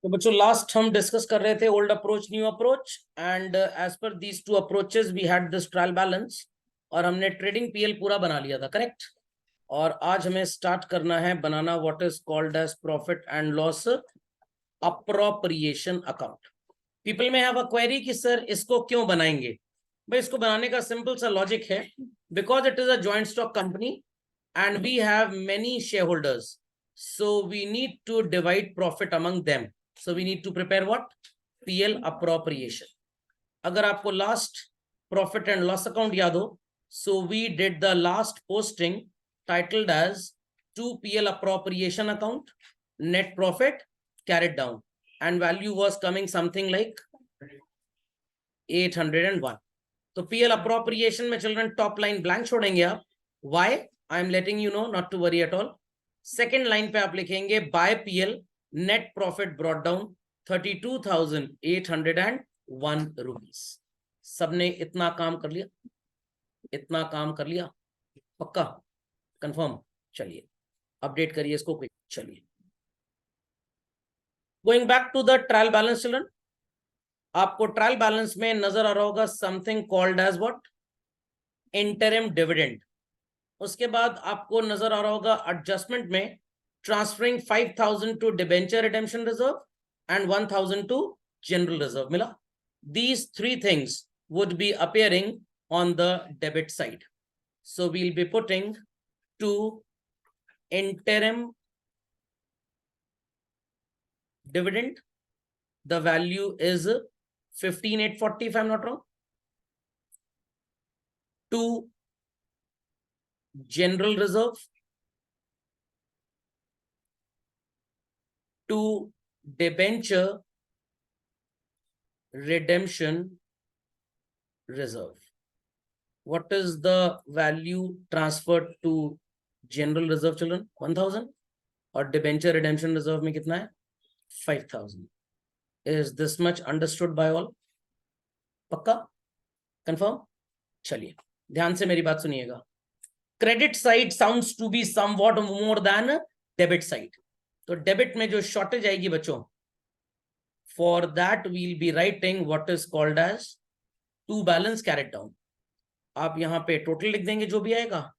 तो बच्चों लास्ट हम डिस्कस कर रहे थे old approach new approach, and as per these two approaches we had this trial balance, और हमने ट्रेडिंग पीएल पूरा बना लिया था, करेक्ट। और आज हमें स्टार्ट करना है बनाना what is called as profit and loss appropriation account. People may have a query कि सर इसको क्यों बनाएंगे। भाई इसको बनाने का सिंपल सा लॉजिक है, because it is a joint stock company and we have many shareholders, so we need to divide profit among them, so we need to prepare what PL appropriation. अगर आपको last profit and loss account याद हो, so we did the last posting titled as to PL appropriation account, net profit carried down, and value was coming something like 801. तो PL appropriation में children top line blank छोड़ेंगे आप, why I am letting you know, not to worry at all. Second line पे आप लिखेंगे by PL net profit brought down 32,801 rupees. सबने इतना काम कर लिया, इतना काम कर लिया, पक्का कंफर्म। चलिए अपडेट करिए इसको क्विक। चलिए going back to the trial balance children, आपको ट्रायल बैलेंस में नजर आ रहा होगा something called as what interim dividend. उसके बाद आपको नजर आ रहा होगा एडजस्टमेंट में transferring 5,000 to debenture redemption reserve and 1,000 to general reserve मिला। These three things would be appearing on the debit side, so we'll be putting to interim dividend, the value is 15,840 if I'm not wrong, to general reserve, to debenture redemption reserve. What is the value transferred to general reserve children? 1,000, और debenture redemption reserve में कितना है? 5,000. Is this much understood by all? पक्का confirm. चलिए ध्यान से मेरी बात सुनिएगा। Credit side sounds to be somewhat more than debit side. तो डेबिट में जो शॉर्टेज आएगी बच्चों, for that will be writing what is called as to balance carried down. आप यहां पे टोटल लिख देंगे जो भी आएगा,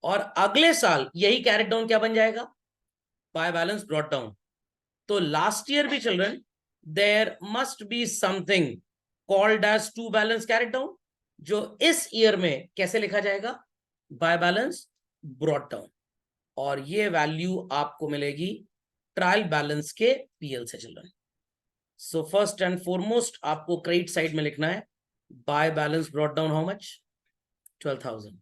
और अगले साल यही कैरेट डाउन क्या बन जाएगा? By balance brought down. तो लास्ट ईयर भी children there must be something called as to balance carried down, जो इस ईयर में कैसे लिखा जाएगा? By balance brought down. और ये वैल्यू आपको मिलेगी ट्रायल बैलेंस के पीएल से children. So first and foremost आपको क्रेडिट साइड में लिखना है by balance brought down how much? 12,000.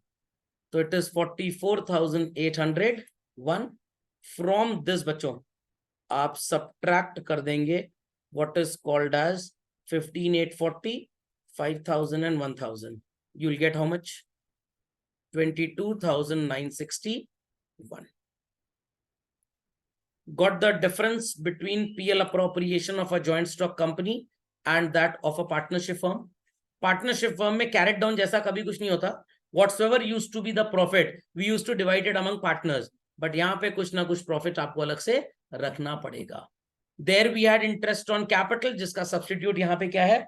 तो इट इज 44,801 फ्रॉम दिस। बच्चों आप सब्ट्रैक्ट कर देंगे what is called as 15,840, 5,000 and 1,000. You will get how much? 22,961. Got the difference between PL appropriation of a joint stock company and that of a partnership firm? Partnership firm में carried down जैसा कभी कुछ नहीं होता। Whatsoever used to be the profit, we used to divide it among partners. But यहाँ पे कुछ ना कुछ profit आपको अलग से रखना पड़ेगा। There we had interest on capital, जिसका substitute यहाँ पे क्या है?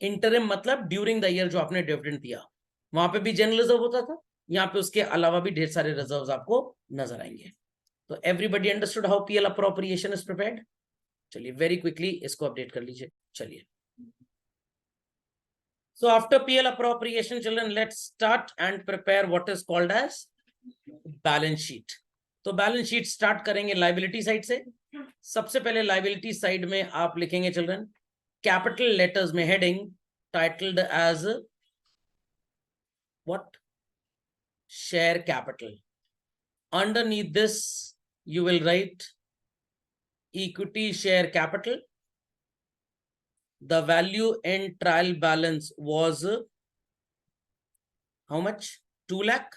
Interim मतलब during the year जो आपने dividend दिया। वहां पे भी general reserve होता था, यहाँ पे उसके अलावा भी ढेर सारे reserves आपको नजर आएंगे। तो everybody understood how PL appropriation is prepared? चलिए वेरी क्विकली इसको अपडेट कर लीजिए। चलिए so after PL appropriation children let's start and prepare what is called as balance sheet. तो बैलेंस शीट स्टार्ट करेंगे लायबिलिटी साइड से। सबसे पहले लायबिलिटी साइड में आप लिखेंगे चिल्ड्रन कैपिटल लेटर्स में heading titled as what? Share capital. Underneath this, you will write equity share capital. The value in trial balance was how much? 2 lakh.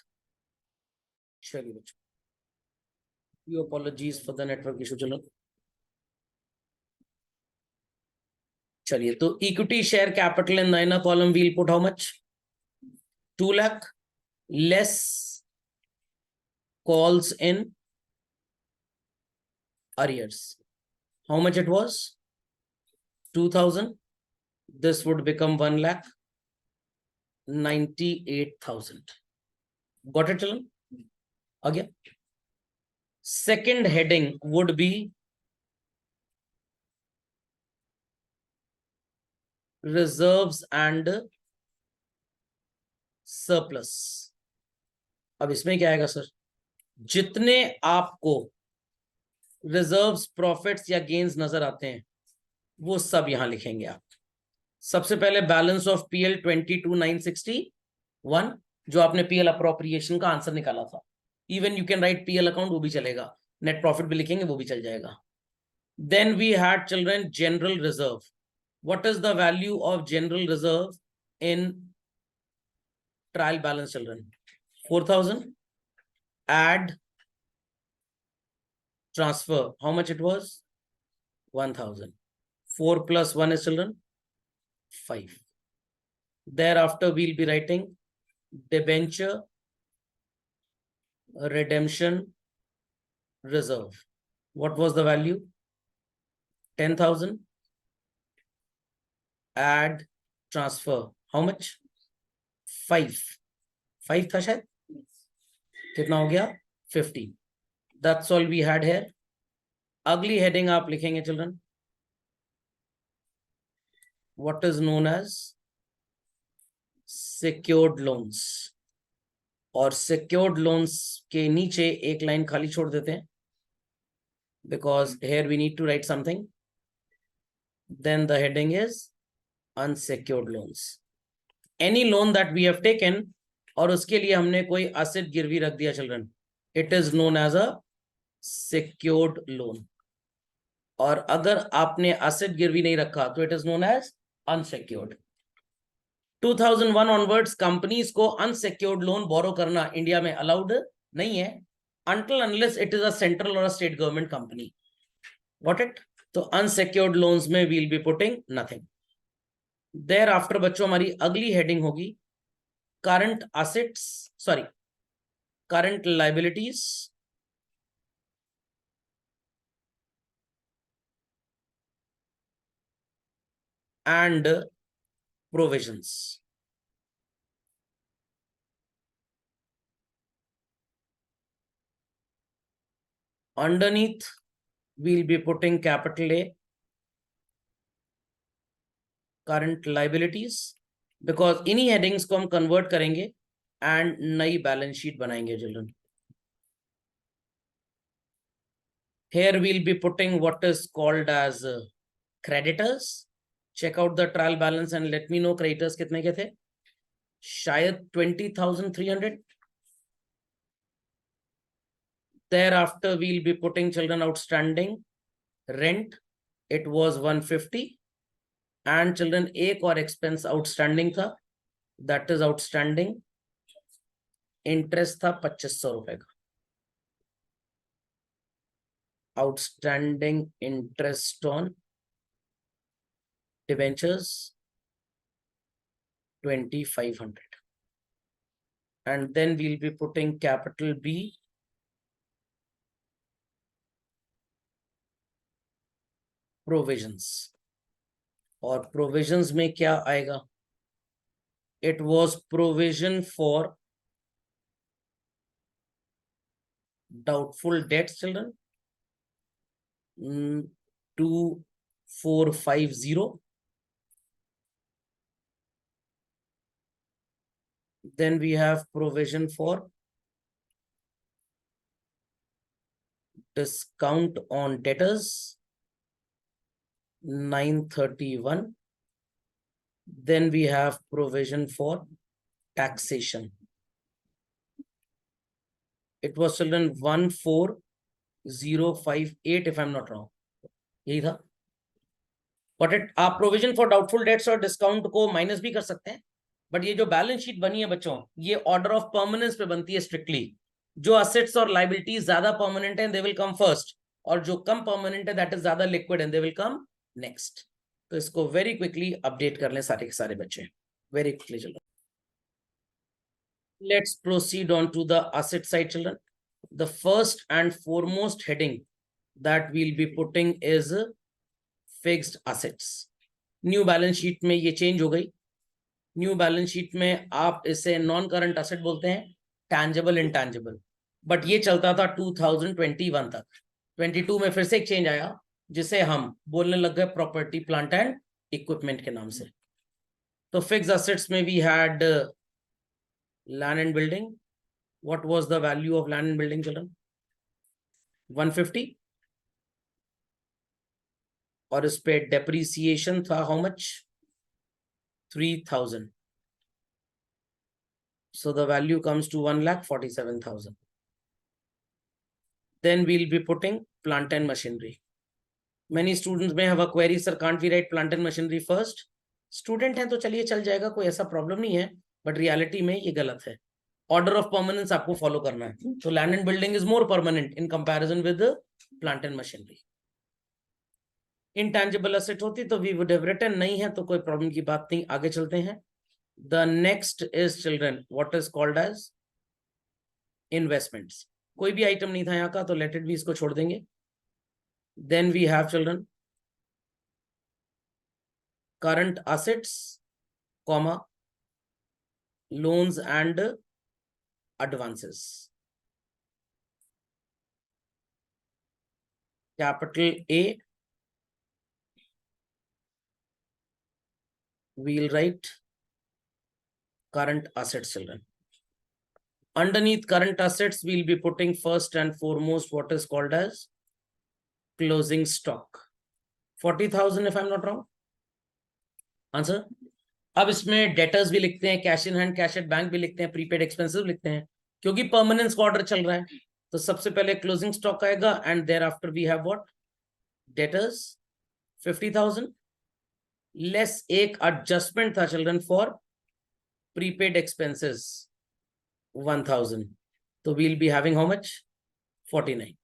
चलिए बच्चों, few apologies for the network issue children. चलिए तो equity share capital in the inner column we'll put how much? 2 lakh less calls in arrears. how much it was? 2000. This would become 1,98,000. Got it, children? Again, second heading would be reserves and surplus. अब इसमें क्या आएगा sir? जितने आपको reserves, profits या gains नजर आते हैं वो सब यहां लिखेंगे आप. सबसे पहले बैलेंस ऑफ पीएल 22,961, जो आपने पीएल अप्रोप्रिएशन का आंसर निकाला था. Even you can write PL account, वो भी चलेगा. नेट प्रॉफिट भी लिखेंगे, वो भी चल जाएगा. Then we had children general reserve. What is the value of general reserve in trial balance children? 4,000. Add, transfer, how much it was? 1,000. 4 plus 1 is children 5. Thereafter we'll be writing debenture redemption reserve. What was the value? 10,000. Add, transfer, how much? 5. 5 था शायद. कितना हो गया? 50. That's all we had here. अगली heading आप लिखेंगे children, what is known as secured loans. और secured loans के नीचे एक लाइन खाली छोड़ देते हैं, because here we need to write something. Then the heading is unsecured loans. Any loan that we have taken और उसके लिए हमने कोई एसेट गिरवी रख दिया children, it is known as a secured loan. और अगर आपने एसेट गिरवी नहीं रखा तो it is known as unsecured. 2001 onwards companies को अनसिक्योर्ड लोन बोरो करना इंडिया में अलाउड नहीं है, until unless it is a central or a state government company. Got it? तो unsecured loans में we'll be putting nothing. Thereafter बच्चों हमारी अगली हेडिंग होगी current assets, sorry, current liabilities and provisions. Underneath we'll be putting capital A, current liabilities, because इन्हीं headings को हम convert करेंगे एंड नई बैलेंस शीट बनाएंगे children. Here we'll be putting what is called as creditors. Check out the trial balance and let me know creditors कितने के थे. शायद 20,300. Thereafter we'll be putting children outstanding rent. It was 150. And children एक और expense outstanding था, that is outstanding interest था 2,500 रुपए का. Outstanding interest on debentures 2,500. And then we'll be putting capital B, provisions. और provisions में क्या आएगा? It was provision for doubtful debts children, 2,450. Then we have provision for discount on debtors, 931. Then we have provision for taxation. It was children 14,058 if I'm not wrong. यही था. But it आप provision for doubtful debts और discount को minus भी कर सकते हैं. But ये जो balance sheet बनी है बच्चों, ये order of permanence पे बनती है strictly. जो assets और liabilities ज्यादा permanent हैं, they will come first. और जो कम permanent है, that is ज्यादा liquid and they will come next. तो इसको very quickly update कर लें सारे के सारे बच्चे. Very quickly children. Let's proceed on to the asset side children. The first and foremost heading that we'll be putting is fixed assets. New balance sheet में ये चेंज हो गई। न्यू बैलेंस शीट में आप इसे नॉन करंट असेट बोलते हैं, tangible इंटैंजेबल, but ये चलता था 2021 तक। 22 में फिर से एक चेंज आया जिसे हम बोलने लग गए प्रॉपर्टी प्लांट एंड इक्विपमेंट के नाम से। तो फिक्स्ड असेट्स में we had land and building. What was the value of land and building children? 150। और इस पे डेप्रीसिएशन था how much? 3000. So the value comes to 1,47,000. Then we'll be putting plant and machinery. Many students may have a query, sir, can't we write plant and machinery first? Student है तो चलिए चल जाएगा, कोई ऐसा प्रॉब्लम नहीं है, बट रियलिटी में ये गलत है। ऑर्डर ऑफ परमानेंस आपको फॉलो करना है। तो land and building is more permanent in comparison with plant and machinery. Intangible asset होती तो वी वुड हैव रिटन, नहीं है तो कोई प्रॉब्लम की बात नहीं। आगे चलते हैं। The next is children what is called as investments. कोई भी आइटम नहीं था यहाँ का, तो लेट इट बी, इसको छोड़ देंगे। Then we have children current assets, comma, loans and advances. Capital A, we'll write current assets, children. Underneath current assets, we'll be putting first and foremost what is called as closing stock. 40,000 if I'm not wrong. Answer? अब इसमें debtors भी लिखते हैं, cash in hand, cash at bank भी लिखते हैं, prepaid expensive लिखते हैं, क्योंकि परमानेंस का ऑर्डर चल रहा है। तो सबसे पहले क्लोजिंग स्टॉक आएगा and thereafter we have what? Debtors 50,000 less एक एडजस्टमेंट था चिल्ड्रन फॉर प्रीपेड एक्सपेंसेस 1000, तो we'll be having how much? 49।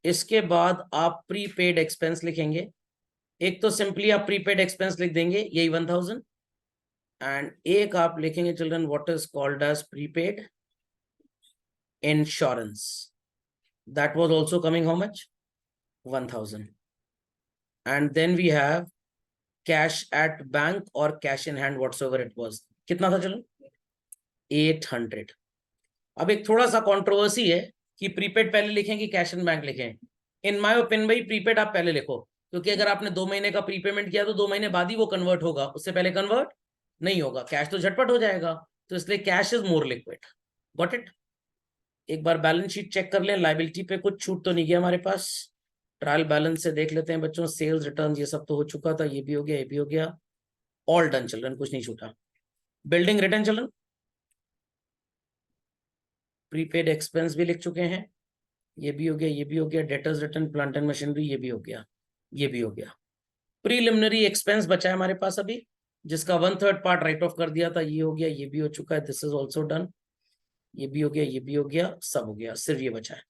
इसके बाद आप प्रीपेड एक्सपेंस लिखेंगे। एक तो सिंपली आप प्रीपेड एक्सपेंस लिख देंगे, यही 1000, एंड एक आप लिखेंगे children what is called as prepaid insurance. That was also coming how much? 1000। And then we have cash at bank और cash in hand whatsoever it was. कितना था चिल्ड्रन? 800। अब एक थोड़ा सा कंट्रोवर्सी है कि प्रीपेड पहले लिखें कि कैश इन बैंक लिखें। इन माय ओपिनियन भाई प्रीपेड आप पहले लिखो, क्योंकि अगर आपने 2 महीने का प्रीपेमेंट किया तो 2 महीने बाद ही वो कन्वर्ट होगा, उससे पहले कन्वर्ट नहीं होगा। कैश तो झटपट हो जाएगा, तो इसलिए cash is more liquid. Got it? एक बार बैलेंस शीट चेक कर लें, लायबिलिटी पे कुछ छूट तो नहीं गया हमारे पास। ट्रायल बैलेंस से देख लेते हैं बच्चों। सेल्स रिटर्न ये सब तो हो चुका था, ये भी हो गया, ये भी हो गया, ऑल डन चिल्ड्रन, कुछ नहीं छूटा। Building return children, prepaid expense भी लिख चुके हैं, ये भी हो गया, ये भी हो गया। Debtors return, plant and machinery, ये भी हो गया, ये भी हो गया। प्रीलिमिनरी एक्सपेंस बचा है हमारे पास अभी, जिसका 1/3 पार्ट राइट ऑफ कर दिया था, ये हो गया, ये भी हो चुका है, दिस इज ऑल्सो डन, ये भी हो गया, ये भी हो गया, सब हो गया, सिर्फ ये बचा है।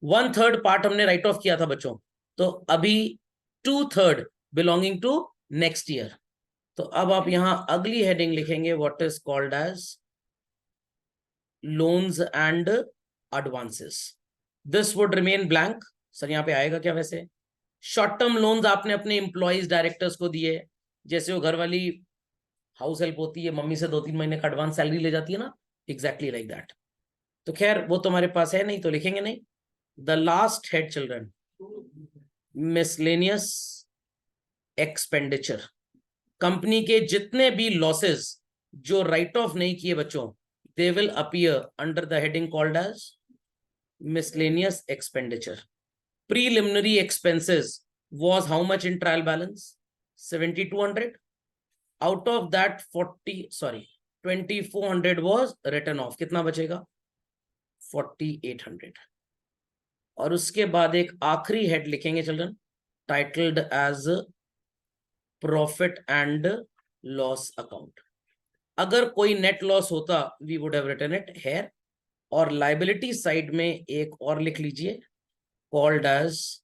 1/3 पार्ट हमने राइट ऑफ किया था बच्चों, तो अभी 2/3 बिलोंगिंग टू नेक्स्ट ईयर। तो अब आप यहां अगली हेडिंग लिखेंगे what is called as loans and advances. This would remain blank. Sir यहाँ पे आएगा क्या? वैसे शॉर्ट टर्म लोन्स आपने अपने एम्प्लॉइज डायरेक्टर्स को दिए, जैसे वो घर वाली हाउस हेल्प होती है, मम्मी से 2-3 महीने का एडवांस सैलरी ले जाती है ना, एग्जैक्टली लाइक दैट। तो खैर वो तुम्हारे पास है नहीं तो लिखेंगे नहीं। The last head children, miscellaneous expenditure. Company के जितने भी लॉसेस जो राइट ऑफ नहीं किए बच्चों, they will appear under the heading called as miscellaneous expenditure. Preliminary expenses was how much in trial balance? 7,200. Out of that 2,400 was written off. कितना बचेगा? 4,800. और उसके बाद एक आखिरी हेड लिखेंगे children, titled as profit and loss account. अगर कोई नेट लॉस होता we would have written it here. और लाइबिलिटी साइड में एक और लिख लीजिए, called as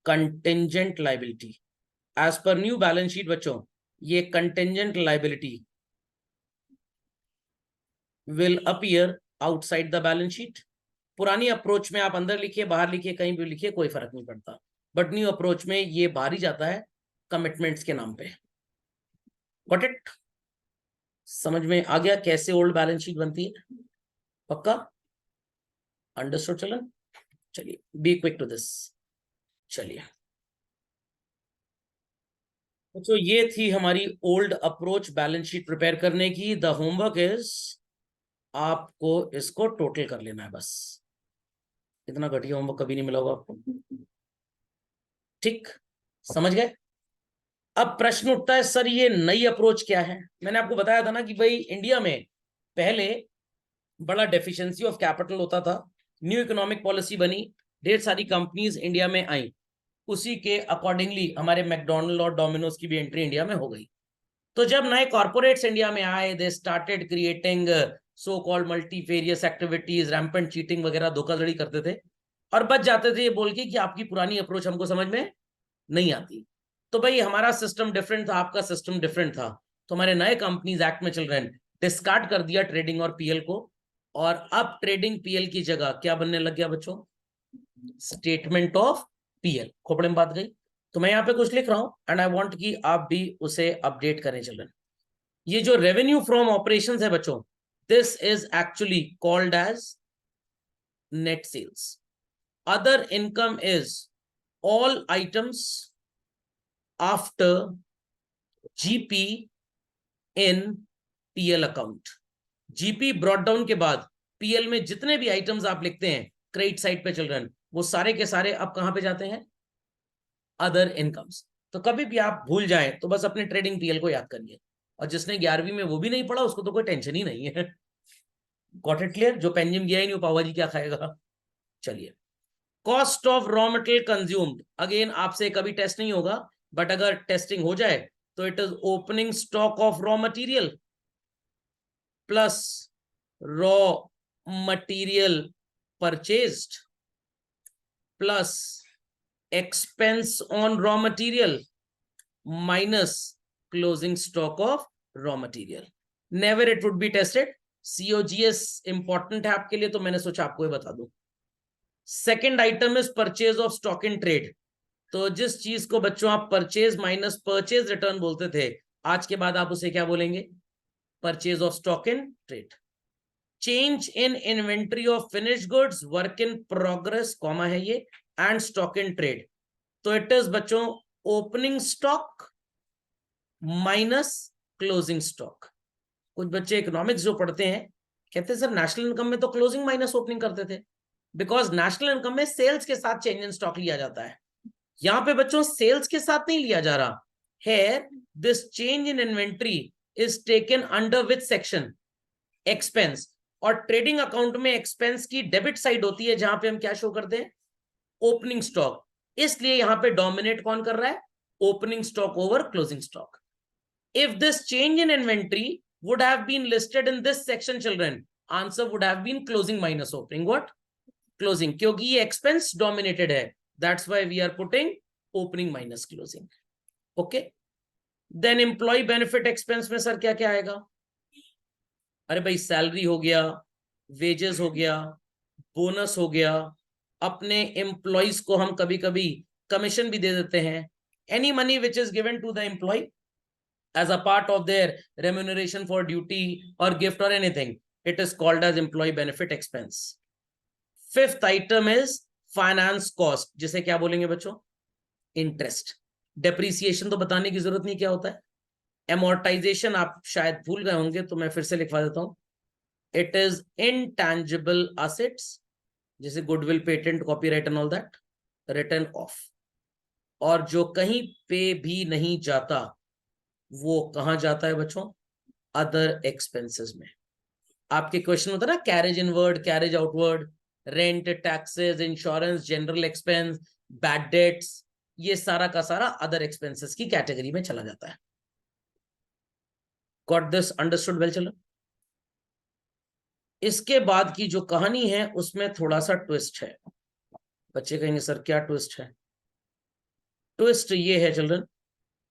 contingent liability. As per new balance sheet बच्चों, ये contingent liability will appear outside the balance sheet. पुरानी अप्रोच में आप अंदर लिखिए, बाहर लिखिए, कहीं भी लिखिए, कोई फर्क नहीं पड़ता, बट न्यू अप्रोच में ये बाहर ही जाता है, कमिटमेंट्स के नाम पे। Got it? समझ में आ गया कैसे ओल्ड बैलेंस शीट बनती है? पक्का अंडरस्टूड चिल्ड्रन? चलिए बी क्विक टू दिस। चलिए तो ये थी हमारी old approach balance sheet prepare करने की। द होमवर्क इज आपको इसको टोटल कर लेना है बस। इतना घटिया होमवर्क कभी नहीं मिला होगा आपको। ठीक, समझ गए? अब प्रश्न उठता है सर ये नई अप्रोच क्या है? मैंने आपको बताया था ना कि भाई इंडिया में पहले बड़ा डेफिशिएंसी ऑफ कैपिटल होता था, न्यू इकोनॉमिक पॉलिसी बनी, ढेर सारी कंपनीज इंडिया में आई, उसी के अकॉर्डिंगली हमारे मैकडॉनल्ड और डोमिनोज की भी एंट्री इंडिया में हो गई। तो जब नए कॉर्पोरेट्स इंडिया में आए, they started creating so called multifarious activities, rampant cheating वगैरह, धोखाधड़ी करते थे और बच जाते थे ये बोल के कि आपकी पुरानी अप्रोच हमको समझ में नहीं आती। तो भाई हमारा सिस्टम डिफरेंट था, आपका सिस्टम डिफरेंट था, तो हमारे नए कंपनीज एक्ट में चल रहे हैं, डिस्कार्ड कर दिया ट्रेडिंग और पीएल को, और अब ट्रेडिंग पीएल की जगह क्या बनने लग गया बच्चों? Statement of PL. खोपड़े में बात गई। तो मैं यहाँ पे कुछ लिख रहा हूं एंड आई वांट कि आप भी उसे अपडेट करें। चलें, ये जो रेवेन्यू फ्रॉम ऑपरेशंस है बच्चों, this is actually called as net sales. Other income is all items after GP in PL account. GP brought down के बाद पीएल में जितने भी आइटम्स आप लिखते हैं क्रेडिट साइड पे चल रहे हैं, वो सारे के सारे अब कहां पे जाते हैं? Other incomes. तो कभी भी आप भूल जाएं तो बस अपने ट्रेडिंग पीएल को याद करिए, और जिसने 11वीं में वो भी नहीं पढ़ा उसको तो कोई टेंशन ही नहीं है। Got it clear? जो पेंजिम गया ही नहीं वो पावा जी क्या खाएगा? चलिए, cost of raw material consumed, again आपसे कभी टेस्ट नहीं होगा, बट अगर टेस्टिंग हो जाए तो it is opening stock of raw material plus raw material purchased plus expense on raw material minus closing stock of raw material. Never it would be tested. COGS important है आपके लिए, तो मैंने सोचा आपको ये बता दूं। Second item is purchase of stock in trade. तो जिस चीज को बच्चों आप परचेज माइनस परचेज रिटर्न बोलते थे, आज के बाद आप उसे क्या बोलेंगे? Purchase of stock in trade. Change in inventory of finish goods, work in progress, comma है ये, एंड स्टॉक इन ट्रेड। तो इट इज बच्चों opening stock minus closing stock. कुछ बच्चे इकोनॉमिक्स जो पढ़ते हैं कहते हैं सर नेशनल इनकम में तो क्लोजिंग माइनस ओपनिंग करते थे, बिकॉज नेशनल इनकम में सेल्स के साथ चेंज इन स्टॉक लिया जाता है। यहां पे बच्चों सेल्स के साथ नहीं लिया जा रहा है। This change in inventory is taken under which section? Expense. और ट्रेडिंग अकाउंट में एक्सपेंस की डेबिट साइड होती है जहां पे हम क्या शो करते हैं? Opening stock. इसलिए यहां पे डोमिनेट कौन कर रहा है? Opening stock over closing stock. If this change in inventory would have been listed in this section children, answer would have been closing minus opening. What? Closing, क्योंकि ये एक्सपेंस डोमिनेटेड है, that's why we are putting opening minus closing. Okay, then employ benefit expense में sir क्या क्या आएगा? अरे भाई salary हो गया, वेजेस हो गया, बोनस हो गया, अपने एम्प्लॉइज को हम कभी कभी कमीशन भी दे देते हैं। Any money which is given to the employ as a part of their remuneration for duty or gift or anything, it is called as employee benefit expense. Fifth item is finance cost, जिसे क्या बोलेंगे बच्चों? Interest. Depreciation तो बताने की जरूरत नहीं क्या होता है। एमोर्टाइजेशन आप शायद भूल गए होंगे तो मैं फिर से लिखवा देता हूं। इट इज इनटैंजिबल असेट्स, जैसे goodwill, patent, copyright and all that, return of. और जो कहीं पे भी नहीं जाता वो कहां जाता है बच्चों? अदर एक्सपेंसेस में। आपके क्वेश्चन होता है ना, carriage inward, carriage outward, rent, taxes, insurance, general expense, bad debts, ये सारा का सारा अदर एक्सपेंसेस की कैटेगरी में चला जाता है। Got this understood well? चलो, इसके बाद की जो कहानी है उसमें थोड़ा सा ट्विस्ट है। बच्चे कहेंगे सर क्या ट्विस्ट है? ट्विस्ट ये है चिल्ड्रन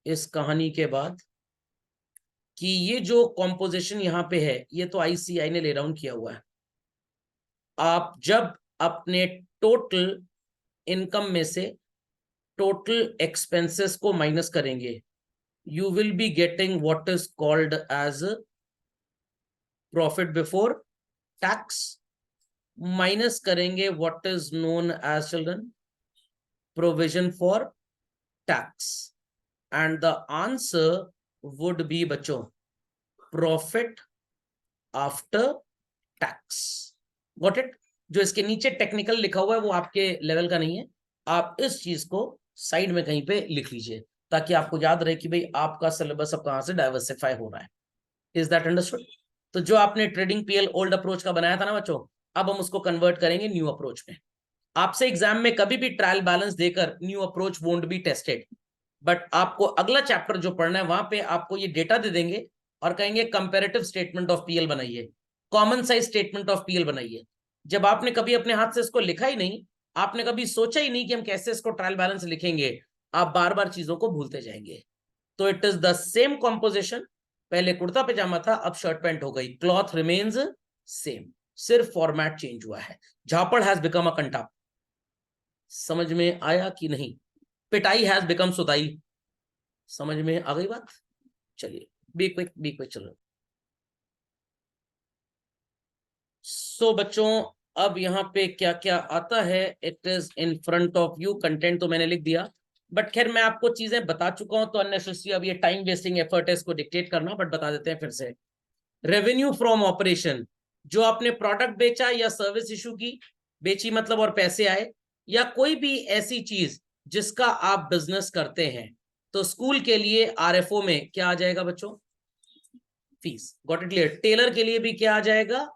इस कहानी के बाद कि ये जो कॉम्पोजिशन यहां पे है ये तो आईसीआई ने ले डाउन किया हुआ है। आप जब अपने टोटल इनकम में से टोटल एक्सपेंसेस को माइनस करेंगे, you will be getting what is called as profit before tax, minus करेंगे what is known as children provision for tax, and the answer would be बच्चों profit after tax. Got it? जो इसके नीचे technical लिखा हुआ है वो आपके लेवल का नहीं है, आप इस चीज को साइड में कहीं पे लिख लीजिए ताकि आपको याद रहे कि भाई आपका सिलेबस अब कहां से डाइवर्सिफाई हो रहा है। Is that understood? तो जो आपने ट्रेडिंग पीएल ओल्ड अप्रोच का बनाया था ना बच्चों, अब हम उसको कन्वर्ट करेंगे न्यू अप्रोच में। आपसे एग्जाम में कभी भी ट्रायल बैलेंस देकर new approach won't be tested, but आपको अगला चैप्टर जो पढ़ना है वहां पे आपको ये डेटा दे देंगे और कहेंगे कंपैरेटिव स्टेटमेंट ऑफ पीएल बनाइए, common size statement of PL बनाइए। जब आपने कभी अपने हाथ से इसको लिखा ही नहीं, आपने कभी सोचा ही नहीं कि हम कैसे इसको ट्रायल बैलेंस लिखेंगे, आप बार बार चीजों को भूलते जाएंगे। तो it is the same composition, पहले कुर्ता पैजामा था अब शर्ट पैंट हो गई, क्लॉथ रिमेन्स सेम, सिर्फ फॉर्मेट चेंज हुआ है। झापड़ हैज बिकम अ कंटाप। समझ में आया कि नहीं? पिटाई हैज बिकम सुताई। समझ में आ गई बात? चलिए बी क्विक चलो। सो बच्चों अब यहाँ पे क्या क्या आता है, it is in front of you, content तो मैंने लिख दिया, बट खैर मैं आपको चीजें बता चुका हूं तो अननेसेसरी अब ये टाइम वेस्टिंग एफर्ट है इसको डिक्टेट करना, बट बता देते हैं फिर से। रेवेन्यू फ्रॉम ऑपरेशन, जो आपने प्रोडक्ट बेचा या सर्विस इशू की, बेची मतलब और पैसे आए, या कोई भी ऐसी चीज जिसका आप बिजनेस करते हैं, तो स्कूल के लिए आरएफओ में क्या आ जाएगा बच्चों? Fees. Got it clear? Tailor के लिए भी क्या आ जाएगा?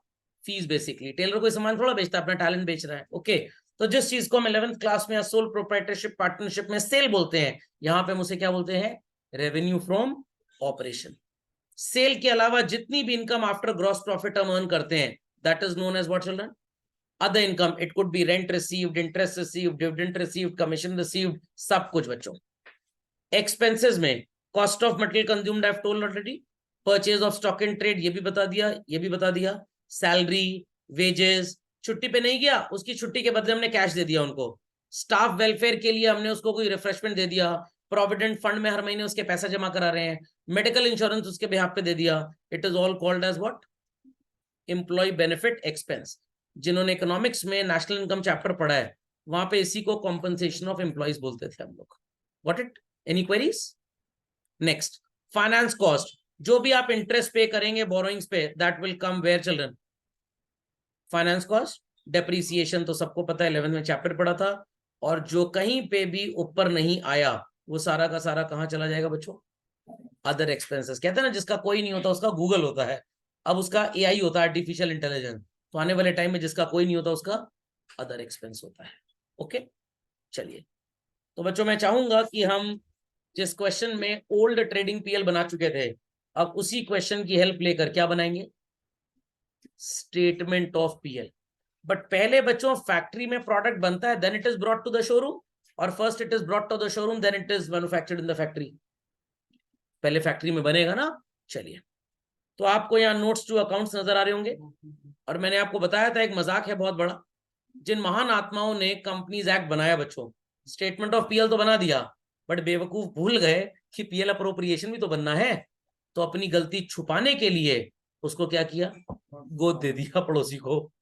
फीस। बेसिकली टेलर कोई सामान थोड़ा बेचता है, अपना टैलेंट बेच रहा है। ओके तो जिस चीज को हम 11th क्लास में सोल प्रोप्राइटरशिप पार्टनरशिप में सेल बोलते हैं, यहां पे हम उसे क्या बोलते हैं? Revenue from operation. सेल के अलावा जितनी भी इनकम आफ्टर ग्रॉस प्रॉफिट हम अर्न करते हैं, that is known as what children? Other income. It could be rent received, interest received, dividend received, commission received, सब कुछ बच्चों। एक्सपेंसेस में cost of material consumed I have told already, purchase of stock in trade ये भी बता दिया, ये भी बता दिया, सैलरी, वेजेस, छुट्टी पे नहीं गया उसकी छुट्टी के बदले हमने कैश दे दिया उनको, स्टाफ वेलफेयर के लिए हमने उसको कोई रिफ्रेशमेंट दे दिया, प्रोविडेंट फंड में हर महीने उसके पैसा जमा करा रहे हैं, मेडिकल इंश्योरेंस उसके बिहाफ पे दे दिया, it is all called as what? Employ benefit expense. जिन्होंने इकोनॉमिक्स में नेशनल इनकम चैप्टर पढ़ा है वहां पे इसी को कॉम्पनसेशन ऑफ एम्प्लॉयज बोलते थे हम लोग। What it? Any queries? Next, finance cost, जो भी आप इंटरेस्ट पे करेंगे बोरोइंग्स पे, that will come where children? Finance cost. Depreciation तो सबको पता है, 11th में चैप्टर पढ़ा था, और जो कहीं पे भी ऊपर नहीं आया वो सारा का सारा कहां चला जाएगा बच्चों? Other expenses. कहते हैं ना जिसका कोई नहीं होता उसका गूगल होता है, अब उसका एआई होता है, आर्टिफिशियल इंटेलिजेंस। तो आने वाले टाइम में जिसका कोई नहीं होता उसका अदर एक्सपेंस होता है। ओके चलिए, तो बच्चों मैं चाहूंगा कि हम जिस क्वेश्चन में ओल्ड ट्रेडिंग पीएल बना चुके थे, अब उसी क्वेश्चन की हेल्प लेकर क्या बनाएंगे? Statement of PL. बट पहले बच्चों फैक्ट्री में प्रोडक्ट बनता है, then it is brought to the showroom, और first it is brought to the showroom then it is manufactured in the factory? पहले फैक्ट्री में बनेगा ना। चलिए, तो आपको यहाँ नोट्स टू अकाउंट्स नजर आ रहे होंगे, और मैंने आपको बताया था एक मजाक है बहुत बड़ा, जिन महान आत्माओं ने कंपनीज एक्ट बनाया बच्चों, स्टेटमेंट ऑफ पीएल तो बना दिया, बट बेवकूफ भूल गए कि पीएल अप्रोप्रिएशन भी तो बनना है, तो अपनी गलती छुपाने के लिए उसको क्या किया? गोद दे दिया पड़ोसी को।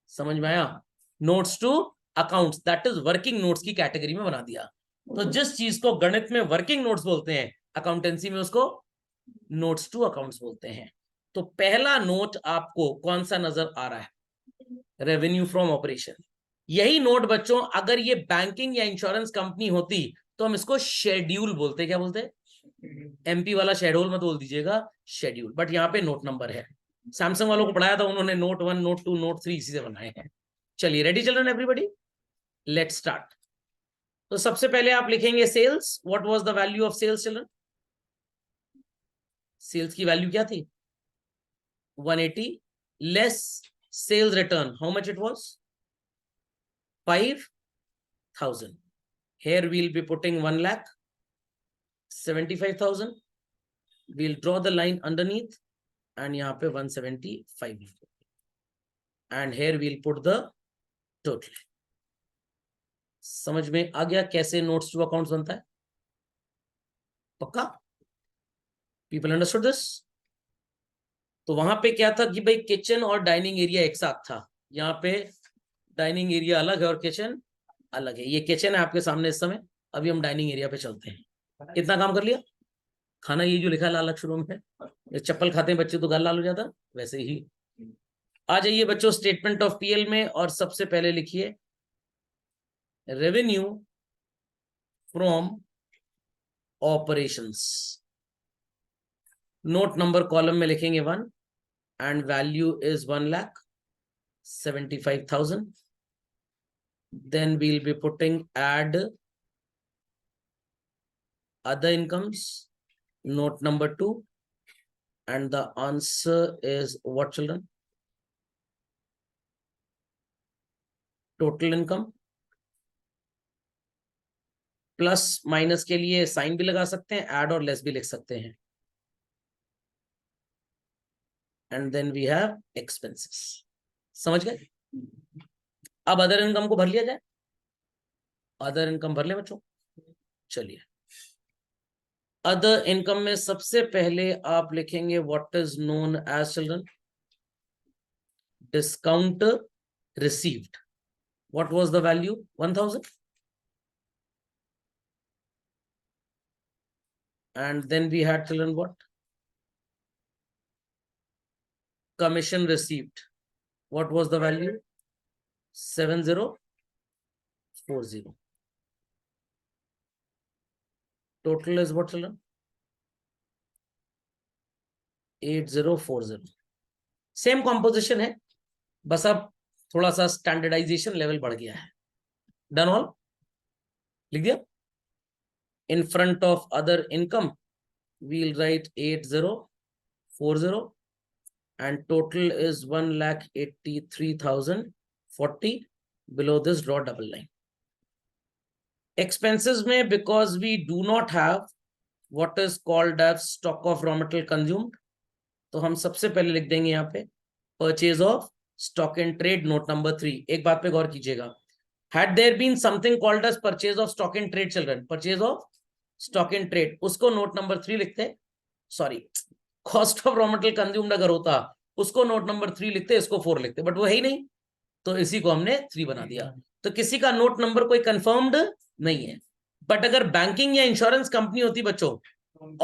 समझ में आया? Notes to accounts that is working notes की कैटेगरी में बना दिया। तो जिस चीज को गणित में वर्किंग नोट्स बोलते हैं, अकाउंटेंसी में उसको नोट्स टू अकाउंट्स बोलते हैं। तो पहला नोट आपको कौन सा नजर आ रहा है? Revenue from operation. यही नोट बच्चों अगर ये बैंकिंग या इंश्योरेंस कंपनी होती तो हम इसको शेड्यूल बोलते। क्या बोलते? एमपी वाला शेड्यूल मत बोल दीजिएगा, शेड्यूल। बट यहाँ पे नोट नंबर है, सैमसंग वालों को पढ़ाया था उन्होंने, नोट 1 नोट 2 नोट 3 इसी से बनाए हैं। चलिए ready children everybody, let's start. तो सबसे पहले आप लिखेंगे sales. What was the value of sales children? Sales की वैल्यू क्या थी? 180 less sales return, how much it was? 5,000. Here we'll be putting 1,75,000. We'll draw the line underneath and यहाँ पे 175. And here we'll put the total. समझ में आ गया कैसे नोट्स टू अकाउंट्स बनता है? पक्का? People understood this? तो वहां पे क्या था कि भाई किचन और डाइनिंग एरिया एक साथ था, यहाँ पे डाइनिंग एरिया अलग है और किचन अलग है। ये किचन है आपके सामने इस समय, अभी हम डाइनिंग एरिया पे चलते हैं। कितना काम कर लिया? खाना ये जो लिखा है लाल अक्षरों में, ये चप्पल खाते हैं बच्चे तो गाल लाल हो जाता, वैसे ही। आ जाइए बच्चों स्टेटमेंट ऑफ पीएल में, और सबसे पहले लिखिए revenue from operations. Note number column में लिखेंगे 1 and value is 1,75,000. Then we'll be putting add other incomes, note number 2, and the answer is what, children? Total income. Plus minus के लिए sign भी लगा सकते हैं, ऐड और लेस भी लिख सकते हैं। And then we have expenses. समझ गए? अब अदर इनकम को भर लिया जाए। अदर इनकम भर ले बच्चों। चलिए, अदर इनकम में सबसे पहले आप लिखेंगे what is known as, children, discount received. What was the value? 1,000. And then we had, children, what? Commission received. What was the value? 7,040. Total is what, children? 8,040. Same composition है, बस अब थोड़ा सा स्टैंडर्डाइजेशन लेवल बढ़ गया है। Done all? लिख दिया? In front of other income we'll write 8,040 and total is 1,83,040. Below this draw double line. Expenses में because we do not have what is called as stock of raw material consumed, तो हम सबसे पहले लिख देंगे यहाँ पे purchase of stock in trade, note number 3. एक बात पे गौर कीजिएगा, had there been something called as purchase of stock in trade, children, purchase of stock in trade, उसको note number 3 लिखते, sorry cost of raw material consumed अगर होता उसको note number 3 लिखते, इसको 4 लिखते, बट वो है ही नहीं, तो इसी को हमने 3 बना दिया। तो किसी का नोट नंबर कोई कंफर्म्ड नहीं है। बट अगर बैंकिंग या इंश्योरेंस कंपनी होती बच्चों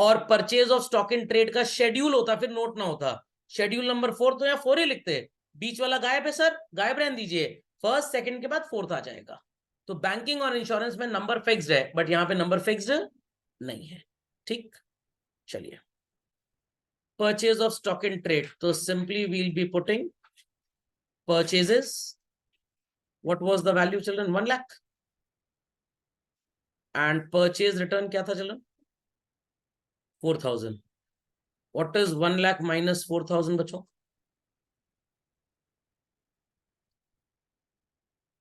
और purchase of stock in trade का शेड्यूल होता, फिर नोट ना होता, शेड्यूल नंबर 4 तो यहाँ 4 ही लिखते, बीच वाला गायब है सर, गायब रहने दीजिए, फर्स्ट सेकंड के बाद फोर्थ आ जाएगा। तो बैंकिंग और इंश्योरेंस में नंबर फिक्स्ड है, बट यहाँ पे नंबर फिक्स्ड नहीं है। ठीक, चलिए, purchase of stock in trade, so simply we'll be putting purchases. What was the value, children? 1 lakh. And purchase return क्या था children? 4,000. What is 1 lakh minus 4,000 बच्चों?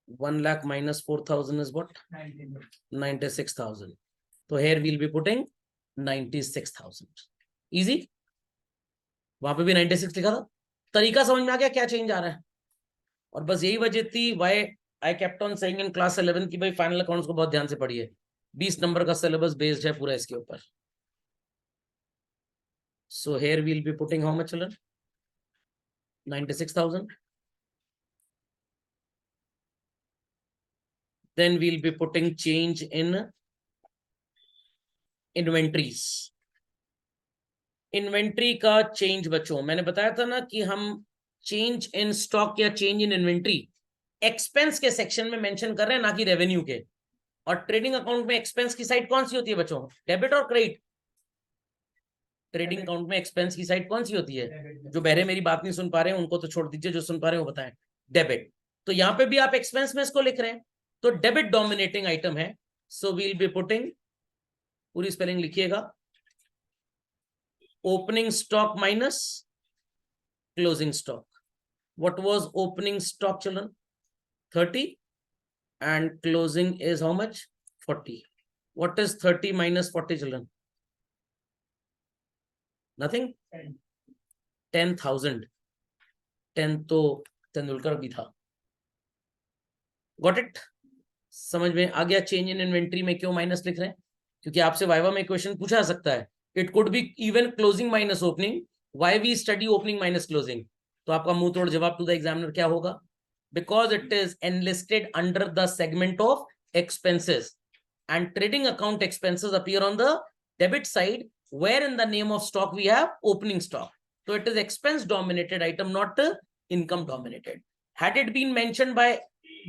1 lakh minus 4,000 is what? 96,000. So here we'll be putting 96,000. Easy? वहां पे भी 96 लिखा था। तरीका समझ में आ गया क्या चेंज आ रहा है? और बस यही वजह थी why I kept on saying in class 11 की भाई फाइनल अकाउंट्स को बहुत ध्यान से पढ़िए, 20 नंबर का सिलेबस बेस्ड है पूरा इसके ऊपर। So here we will be putting how much, children? 96,000. Then we will be putting change in inventories. Inventory का चेंज बच्चों मैंने बताया था ना कि हम चेंज इन स्टॉक या चेंज इन इन्वेंट्री एक्सपेंस के सेक्शन में मेंशन कर रहे हैं, ना कि रेवेन्यू के। और ट्रेडिंग अकाउंट में एक्सपेंस की साइड कौन सी होती है बच्चों? डेबिट और क्रेडिट? ट्रेडिंग अकाउंट में एक्सपेंस की साइड कौन सी होती है? जो बहरे मेरी बात नहीं सुन पा रहे हैं उनको तो छोड़ दीजिए, जो सुन पा रहे हैं वो बताएं। डेबिट। तो यहाँ पे भी आप एक्सपेंस में इसको लिख रहे हैं, तो डेबिट डोमिनेटिंग आइटम है। So we will be putting, पूरी स्पेलिंग लिखिएगा, opening stock minus closing stock. What was opening stock, children? 30. And closing is how much? 40. What is 30 minus 40, children? Nothing? 10,000. 10 तो तेंदुलकर भी था. Got it? समझ में आ गया चेंज इन इन्वेंट्री में क्यों माइनस लिख रहे हैं? क्योंकि आपसे वाइवा में क्वेश्चन पूछा जा सकता है, it could be even closing minus opening, why we study opening minus closing. तो आपका मुंह तोड़ जवाब टू द एग्जामिनर क्या होगा? Because it is enlisted under the segment of expenses and trading account expenses appear on the debit side, where in the name of stock we have opening stock. So it is expense dominated item, not income dominated. Had it been mentioned by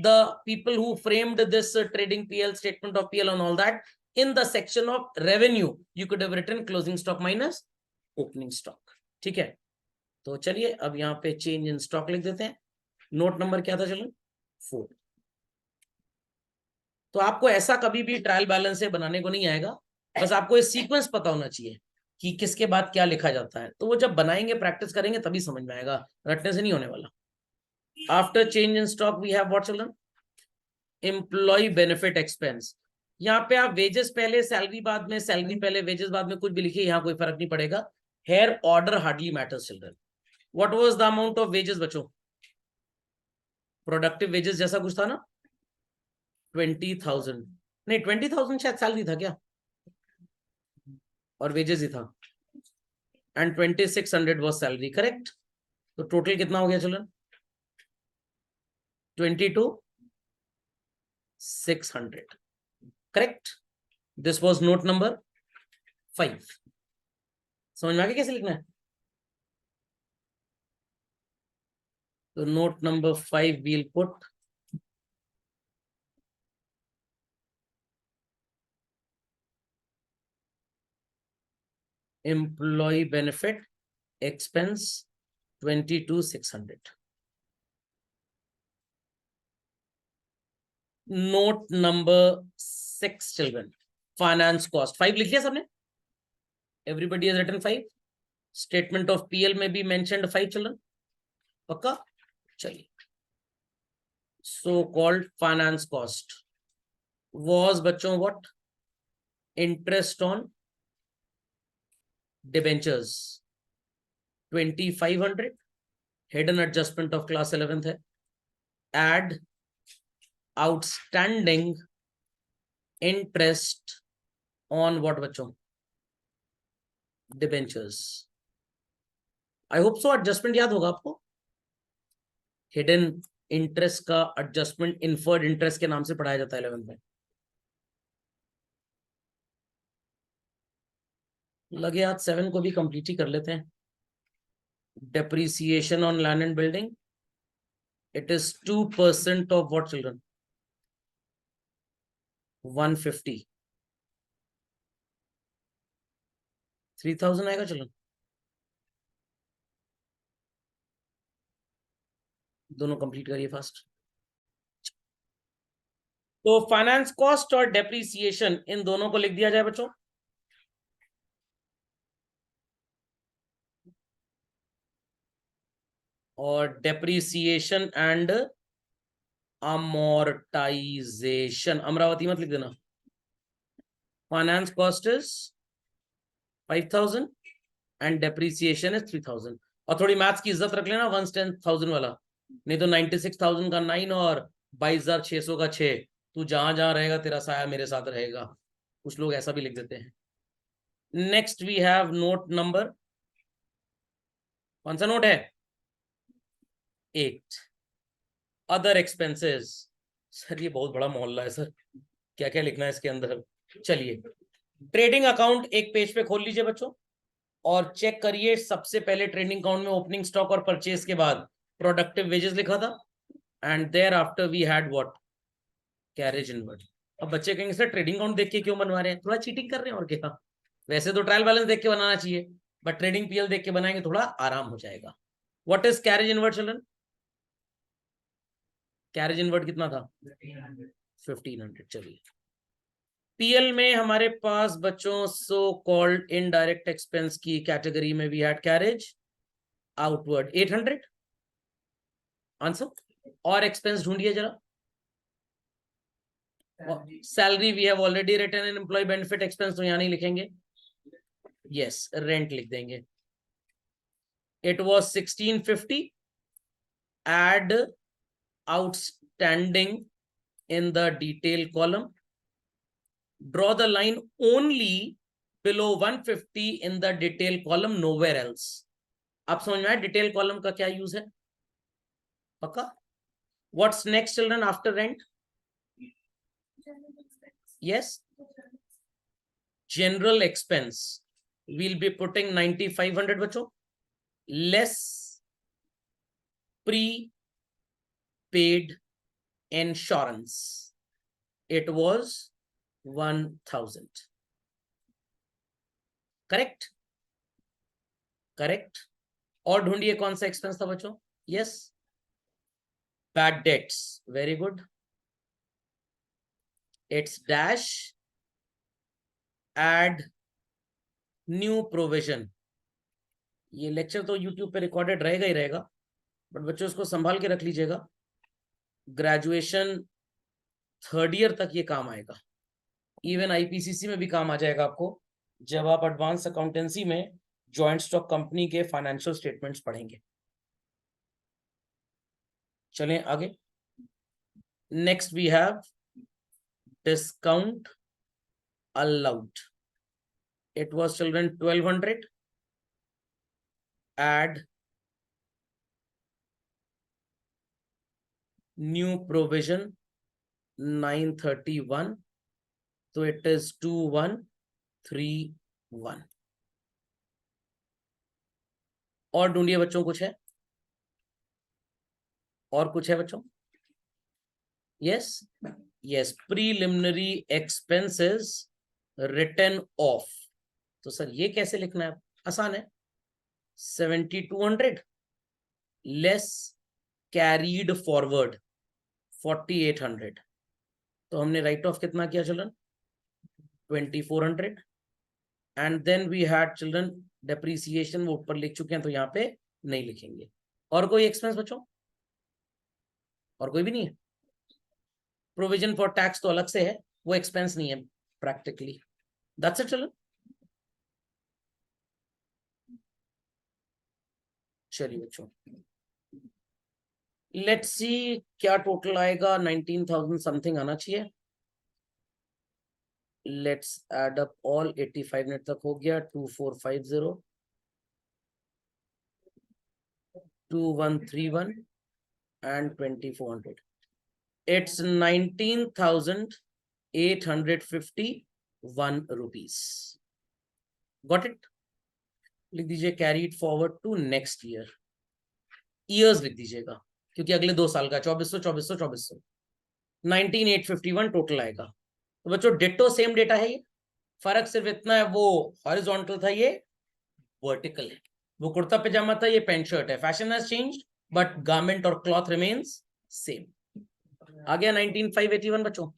the people who framed this trading PL, statement of PL and all that, in the section of revenue, you could have written closing stock minus opening stock. ठीक है, तो चलिए अब यहाँ पे change in stock लिख देते हैं। नोट नंबर क्या था चलो 4। तो आपको ऐसा कभी भी ट्रायल बैलेंस से बनाने को नहीं आएगा, बस आपको ये सीक्वेंस पता होना चाहिए कि किसके बाद क्या लिखा जाता है। तो वो जब बनाएंगे प्रैक्टिस करेंगे तभी समझ में आएगा, रटने से नहीं होने वाला। After change in stock we have what children? Employ benefit expense. यहाँ पे आप वेजेस पहले सैलरी बाद में, सैलरी पहले वेजेस बाद में कुछ भी लिखिए, यहाँ कोई फर्क नहीं पड़ेगा। Here order hardly matters children. What was the amount of wages बच्चों? प्रोडक्टिव वेजेस जैसा कुछ था ना, 20,000 नहीं 20,000 शायद सैलरी था क्या, और वेजेस ही था, एंड 2600 वाज सैलरी, करेक्ट। तो टोटल कितना हो गया children? 22,600, correct. This was note number 5। समझ में आ गया कैसे लिखना है? तो note number 5 we'll put employee benefit expense 22,600. Note number 6 children, finance cost 5 लिख लिया सबने? Everybody has written 5। Statement of PL में भी मेंशन्ड 5 चिल्ड्रन, पक्का? चलिए, so called finance cost was बच्चों what? Interest on debentures 2,500, hidden adjustment of class 11th है, add outstanding interest on what बच्चों? Debentures. I hope so adjustment याद होगा आपको। हिडन इंटरेस्ट का एडजस्टमेंट इनफर्ड इंटरेस्ट के नाम से पढ़ाया जाता है 11th में। लगे आज 7 को भी कंप्लीट ही कर लेते हैं। Depreciation on land and building, it is 2% of what children? 150। 3,000 आएगा चिल्ड्रन, दोनों कंप्लीट करिए फास्ट। तो फाइनेंस कॉस्ट और डेप्रिसिएशन इन दोनों को लिख दिया जाए बच्चों। और डेप्रिसिएशन एंड अमोर्टाइजेशन अमरावती मत लिख देना। Finance cost is 5,000 and depreciation is 3,000। और थोड़ी मैथ्स की इज्जत रख लेना, 110,000 वाला, नहीं तो 96,000 का 9 और 22,600 का 6। तू जहां जहां रहेगा तेरा साया मेरे साथ रहेगा, कुछ लोग ऐसा भी लिख देते हैं। Next we have note number, कौन सा नोट है? 8, अदर एक्सपेंसेस। सर ये बहुत बड़ा मोहल्ला है सर, क्या क्या लिखना है इसके अंदर? चलिए, ट्रेडिंग अकाउंट एक पेज पे खोल लीजिए बच्चों और चेक करिए। सबसे पहले ट्रेडिंग अकाउंट में ओपनिंग स्टॉक और परचेज के बाद प्रोडक्टिव वेजेस लिखा था, and thereafter we had what? Carriage inward. अब बच्चे कहेंगे सर ट्रेडिंग अकाउंट देख के क्यों बनवा रहे हैं? थोड़ा चीटिंग कर रहे हैं और क्या। वैसे तो ट्रायल बैलेंस देख के बनाना चाहिए, बट ट्रेडिंग पीएल देख के बनाएंगे थोड़ा आराम हो जाएगा। What is carriage inward children? Carriage inward कितना था? 1,500। चलिए, पीएल में हमारे पास बच्चों सो कॉल्ड इनडायरेक्ट एक्सपेंस की कैटेगरी में we had carriage outward 800। Answer. और एक्सपेंस ढूंढिए जरा। Salary we have already written in employ benefit expense, तो यहां नहीं लिखेंगे। यस, रेंट लिख देंगे। It was 1650, add outstanding in the detail column. Draw the line only below 150 in the detail column, nowhere else. आप समझ में आया डिटेल कॉलम का क्या यूज है? पक्का? What's next, children, after rent? Yes, general expense. We'll be putting 9,500 बच्चों, less pre-paid insurance. It was 1,000. Correct? Correct. और ढूंढिए कौन सा एक्सपेंस था बच्चों? Yes. Bad debts. Very good. It's dash add new provision. ये लेक्चर तो YouTube पे रिकॉर्डेड रहेगा ही रहेगा, बट बच्चों इसको संभाल के रख लीजिएगा. ग्रेजुएशन थर्ड ईयर तक ये काम आएगा. इवन आईपीसीसी में भी काम आ जाएगा आपको जब आप एडवांस अकाउंटेंसी में जॉइंट स्टॉक कंपनी के फाइनेंशियल स्टेटमेंट्स पढ़ेंगे. चलें आगे. Next we have discount allowed. It was, children, 1,200. Add new provision 931. So it is 2,131. और ढूंढिए बच्चों, कुछ है? और कुछ है बच्चों? Yes, yes. Preliminary expenses written off. तो सर ये कैसे लिखना है? आसान है. 7,200 लेस कैरीड फॉरवर्ड 4,800. तो हमने राइट ऑफ कितना किया children? 2,400. And then we had children depreciation, वो ऊपर लिख चुके हैं तो यहाँ पे नहीं लिखेंगे. और कोई एक्सपेंस बच्चों? और कोई भी नहीं है? प्रोविजन फॉर टैक्स तो अलग से है, वो एक्सपेंस नहीं है प्रैक्टिकली. That's it children. चलिए बच्चों, लेट्स सी क्या टोटल आएगा. 19,000 समथिंग आना चाहिए. Let's add up all. 85 minute तक हो गया. 2,450 2,131 and 2,400. It's 19,851 rupees. Got it? लिख दीजिए carried forward to next year. Years लिख दीजिएगा क्योंकि अगले 2 साल का 2400 2400 2400. 19,851 टोटल आएगा. तो बच्चों डिट्टो सेम डेटा है ये. फर्क सिर्फ इतना है, वो हॉरिजॉन्टल था, ये वर्टिकल है. वो कुर्ता पजामा था, ये पैंट शर्ट है. Fashion has changed but garment और क्लॉथ रिमेन्स सेम. आ गया 19,581 बच्चों.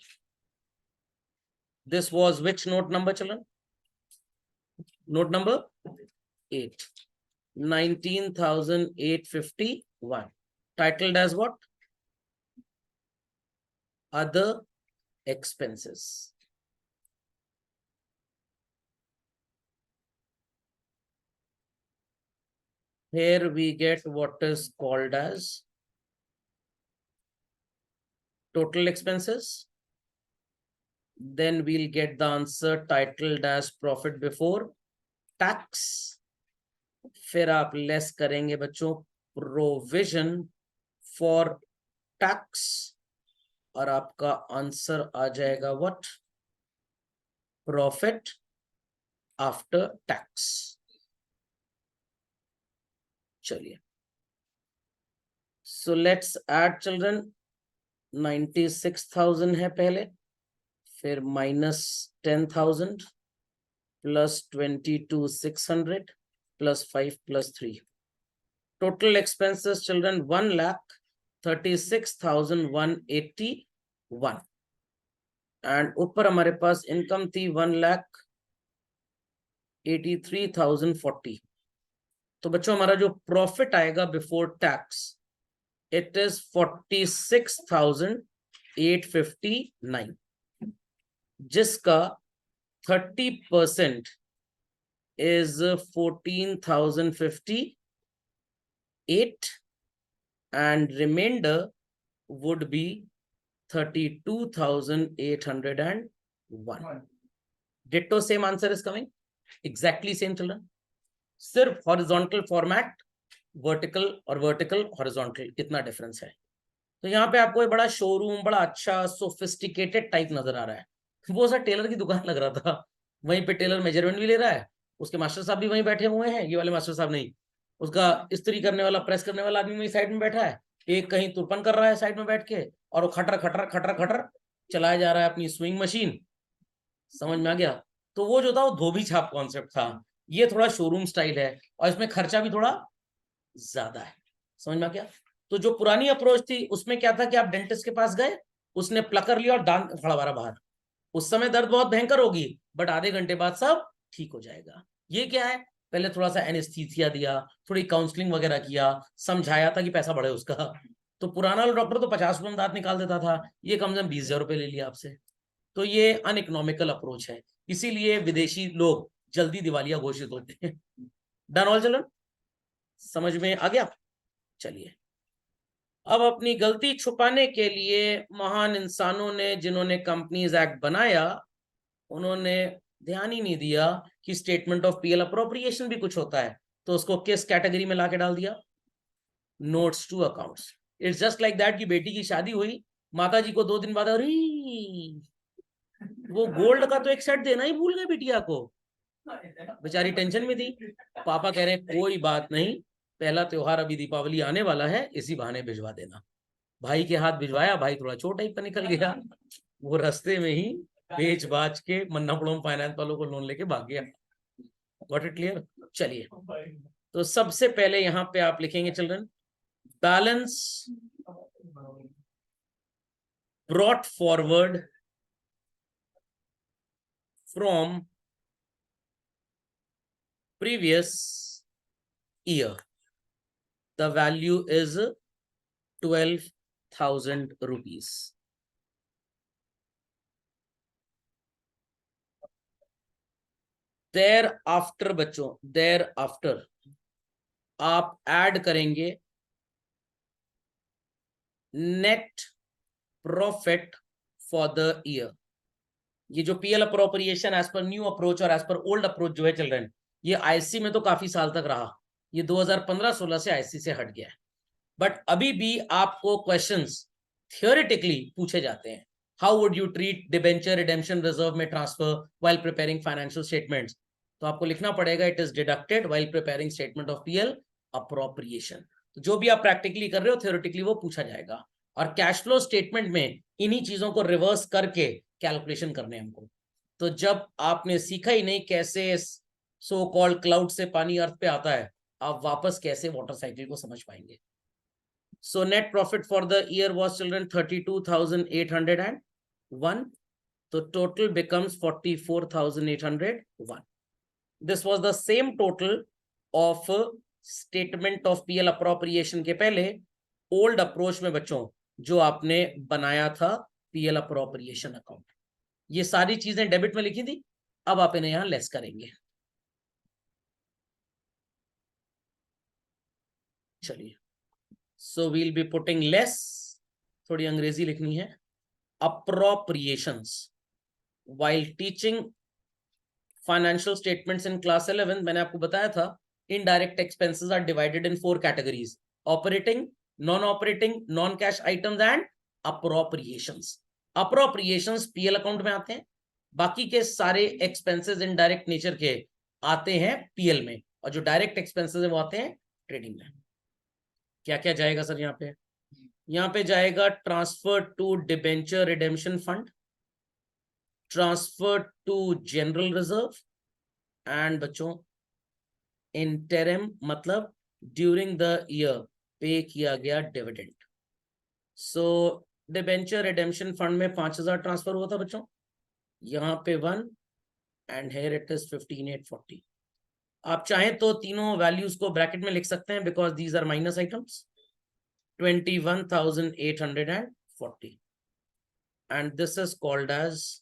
This was which note number children? Note number 8. 19,851. Titled as what? Other expenses. Here we get what is called as total expenses. Then we'll get the answer titled as profit before tax. फिर आप less करेंगे बच्चों provision for tax और आपका answer आ जाएगा what? Profit after tax. चलिए, so let's add children. 96,000 है पहले, फिर minus 10,000 plus 22,600 plus 5 plus 3. Total expenses children 1,36,181. and ऊपर हमारे पास इनकम थी 1,83,040. तो बच्चों हमारा जो प्रॉफिट आएगा बिफोर टैक्स इट इज 46,859 जिसका 30% is 14,058 and remainder would be 32,801. Ditto same answer is coming. Exactly same children. सिर्फ हॉरिजॉन्टल फॉर्मेट, वर्टिकल और वर्टिकल हॉरिजॉन्टल, इतना डिफरेंस है. तो यहाँ पे आपको एक बड़ा शोरूम, बड़ा अच्छा सोफिस्टिकेटेड टाइप नजर आ रहा है. वो सा टेलर की दुकान लग रहा था. वहीं पे टेलर मेजरमेंट भी ले रहा है, उसके मास्टर साहब भी वहीं बैठे हुए हैं. ये वाले मास्टर साहब नहीं, उसका इस्त्री करने वाला, प्रेस करने वाला आदमी वहीं साइड में बैठा है. एक कहीं तुरपन कर रहा है साइड में बैठ के, और वो खटर खटर खटर खटर चलाया जा रहा है अपनी स्विंग मशीन. समझ में आ गया? तो वो जो था वो धोबी छाप कॉन्सेप्ट था. ये थोड़ा शोरूम स्टाइल है, और इसमें खर्चा भी थोड़ा ज्यादा है. समझ में आ गया? तो जो पुरानी अप्रोच थी उसमें क्या था कि आप डेंटिस्ट के पास गए, उसने प्लकर लिया और दांत फड़वा बाहर. उस समय दर्द बहुत भयंकर होगी, बट आधे घंटे बाद सब ठीक हो जाएगा. ये क्या है? पहले थोड़ा सा एनेस्थीसिया दिया, थोड़ी काउंसलिंग वगैरह किया, समझाया था कि पैसा बढ़े उसका. तो पुराना डॉक्टर तो 50 रुपए में दांत निकाल देता था, ये कम से कम 20,000 रुपए ले लिया आपसे. तो ये अनइकोनॉमिकल अप्रोच है, इसीलिए विदेशी लोग जल्दी दिवालिया घोषित होते हैं. Done all children? समझ में आ गया? चलिए, अब अपनी गलती छुपाने के लिए महान इंसानों ने, जिन्होंने कंपनीज एक्ट बनाया, उन्होंने ध्यान ही नहीं दिया कि स्टेटमेंट ऑफ पीएल अप्रोप्रिएशन भी कुछ होता है. तो उसको किस कैटेगरी में लाके डाल दिया? Notes to accounts. It's just like that कि बेटी की शादी हुई, माता जी को 2 दिन बाद, अरे वो गोल्ड का तो एक सेट देना ही भूल गए बिटिया को. बेचारी टेंशन में थी. पापा कह रहे कोई बात नहीं, पहला त्योहार अभी दीपावली आने वाला है, इसी बहाने भिजवा देना. भाई के हाथ भिजवाया, भाई थोड़ा छोटा टाइप का निकल गया. वो रास्ते में ही बेच बाच के मन्नापुरम फाइनेंस वालों को लोन लेके भाग गया. Got it clear? चलिए, तो सबसे पहले यहां पे आप लिखेंगे children, balance brought forward from previous year. The value is 12,000 rupees. Thereafter बच्चों, thereafter आप ऐड करेंगे net profit for the year. ये जो PL appropriation as per new approach और एज पर ओल्ड अप्रोच जो है चिल्ड्रन, ये आईसी में तो काफी साल तक रहा. ये 2015-16 से आईसी से हट गया है. बट अभी भी आपको क्वेश्चंस थियोरेटिकली पूछे जाते हैं. How would you treat debenture redemption reserve में transfer while preparing financial statements? तो आपको लिखना पड़ेगा it is deducted while preparing statement of PL appropriation. तो जो भी आप प्रैक्टिकली कर रहे हो, थियोरेटिकली वो पूछा जाएगा. और कैश फ्लो स्टेटमेंट में इन्हीं चीजों को रिवर्स करके कैलकुलेशन करने हमको. तो जब आपने सीखा ही नहीं कैसे सो कॉल्ड क्लाउड से पानी अर्थ पे आता है, आप वापस कैसे वाटर साइकिल को समझ पाएंगे. So net profit for the year was children 32,801. So total becomes 44,801. This was the same total of statement of PL appropriation के पहले old approach में बच्चों जो आपने बनाया था PL appropriation account. ये सारी चीजें डेबिट में लिखी थी, अब आप इन्हें यहां लेस करेंगे. चलिए, so we'll be putting less, थोड़ी अंग्रेजी लिखनी है, appropriations. While teaching financial statements in class 11, मैंने आपको बताया था indirect expenses are divided in 4 categories: operating, non-operating, non-cash items and appropriations. Appropriations PL account में आते हैं, बाकी के सारे expenses indirect nature के आते हैं PL में, और जो direct expenses हैं वो आते हैं ट्रेडिंग में. क्या क्या जाएगा सर यहाँ पे? यहाँ पे जाएगा transfer to debenture redemption fund, transfer to general reserve, and बच्चों इंटरिम मतलब ड्यूरिंग द ईयर पे किया गया dividend. So debenture redemption fund में 5,000 ट्रांसफर हुआ था बच्चों, यहाँ पे 1, एंड हियर इट इज 15,840. आप चाहें तो तीनों वैल्यूज को ब्रैकेट में लिख सकते हैं because these are minus items. 21,840, and this is called as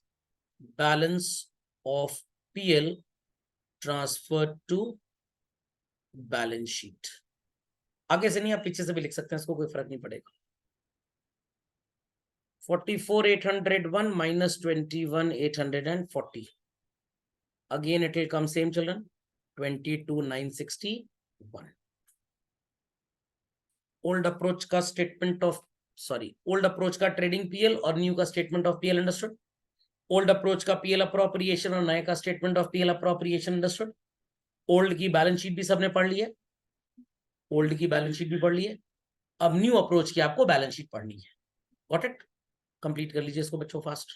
balance of PL transferred to balance sheet. आगे से नहीं, आप पीछे से भी लिख सकते हैं, इसको कोई फर्क नहीं पड़ेगा. 44,801 minus 21,840. Again, it will come same, children. 22,961. Old approach का स्टेटमेंट ऑफ ओल्ड अप्रोच का ट्रेडिंग पीएल और न्यू का statement of PL, understood? Old approach का पीएल अप्रोप्रिएशन और नए का statement of PL appropriation, understood? Old की बैलेंस शीट भी सबने पढ़ ली है, ओल्ड की बैलेंस शीट भी पढ़ ली है। अब न्यू अप्रोच की आपको बैलेंस शीट पढ़नी है। Got it? कंप्लीट कर लीजिए इसको बच्चों फास्ट।